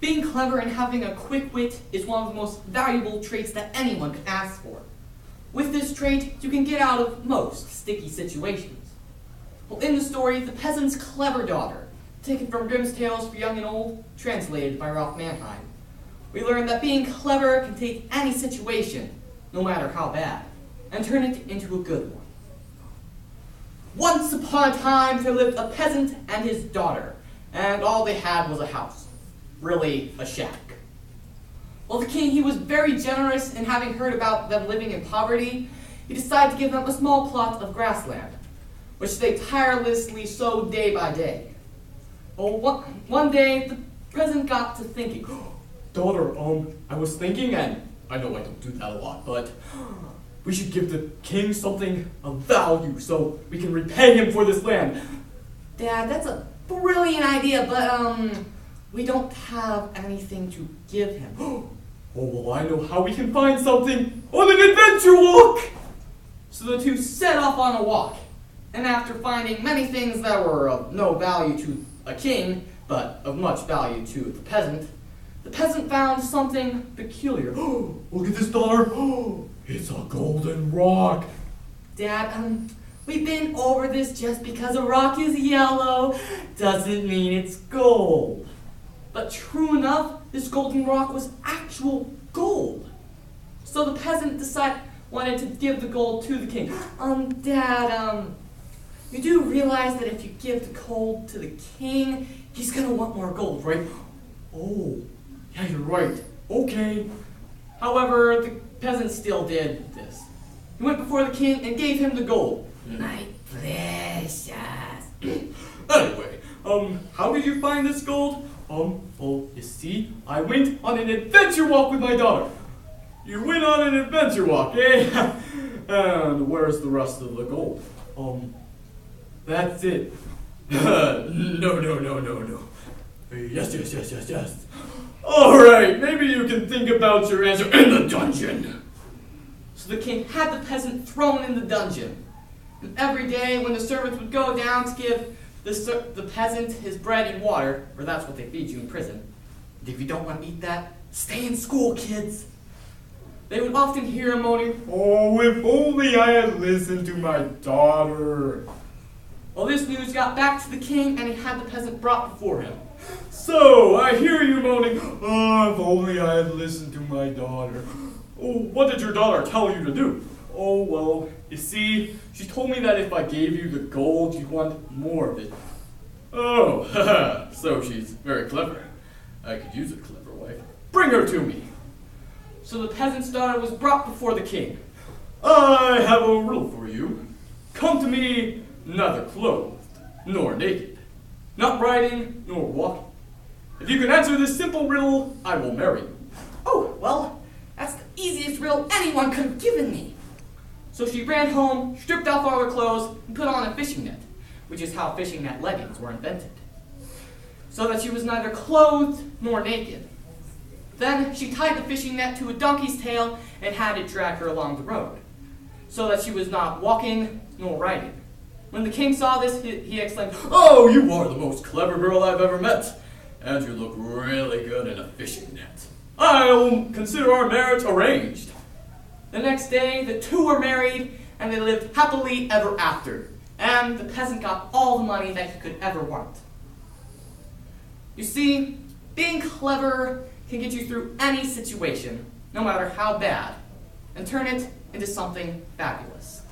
Being clever and having a quick wit is one of the most valuable traits that anyone could ask for. With this trait, you can get out of most sticky situations. Well, in the story, The Peasant's Clever Daughter, taken from Grimm's Tales for Young and Old, translated by Ralph Manheim, we learn that being clever can take any situation, no matter how bad, and turn it into a good one. Once upon a time, there lived a peasant and his daughter, and all they had was a house. Really, a shack. Well, the king, he was very generous, and having heard about them living in poverty, he decided to give them a small plot of grassland, which they tirelessly sowed day by day. Well, one day, the peasant got to thinking, Daughter, I was thinking, and I know I don't do that a lot, but we should give the king something of value so we can repay him for this land. Dad, that's a brilliant idea, but, we don't have anything to give him. Oh, well, I know how we can find something on an adventure walk! So the two set off on a walk, and after finding many things that were of no value to a king, but of much value to the peasant found something peculiar. Oh, look at this, daughter. Oh, it's a golden rock. Dad, we've been over this. Just because a rock is yellow doesn't mean it's gold. But true enough, this golden rock was actual gold. So the peasant wanted to give the gold to the king. Dad, you do realize that if you give the gold to the king, he's gonna want more gold, right? Oh, yeah, you're right. Okay. However, the peasant still did this. He went before the king and gave him the gold. My precious. Anyway, how did you find this gold? Well, you see, I went on an adventure walk with my daughter. You went on an adventure walk, eh? And where's the rest of the gold? That's it. No. Yes. Alright, maybe you can think about your answer in the dungeon. So the king had the peasant thrown in the dungeon. And every day when the servants would go down to give the peasant his bread and water, or that's what they feed you in prison. And if you don't want to eat that, stay in school, kids. They would often hear him moaning, Oh, if only I had listened to my daughter. Well, this news got back to the king, and he had the peasant brought before him. So, I hear you moaning, Oh, if only I had listened to my daughter. Oh, what did your daughter tell you to do? Oh, well, you see, she told me that if I gave you the gold, you'd want more of it. Oh, haha, so she's very clever. I could use a clever wife. Bring her to me. So the peasant's daughter was brought before the king. I have a riddle for you. Come to me neither clothed nor naked, not riding nor walking. If you can answer this simple riddle, I will marry you. Oh, well, that's the easiest riddle anyone could have given me. So she ran home, stripped off all her clothes, and put on a fishing net, which is how fishing net leggings were invented, so that she was neither clothed nor naked. Then she tied the fishing net to a donkey's tail and had it drag her along the road, so that she was not walking nor riding. When the king saw this, he exclaimed, Oh, you are the most clever girl I've ever met, and you look really good in a fishing net. I'll consider our marriage arranged. The next day, the two were married, and they lived happily ever after, and the peasant got all the money that he could ever want. You see, being clever can get you through any situation, no matter how bad, and turn it into something fabulous.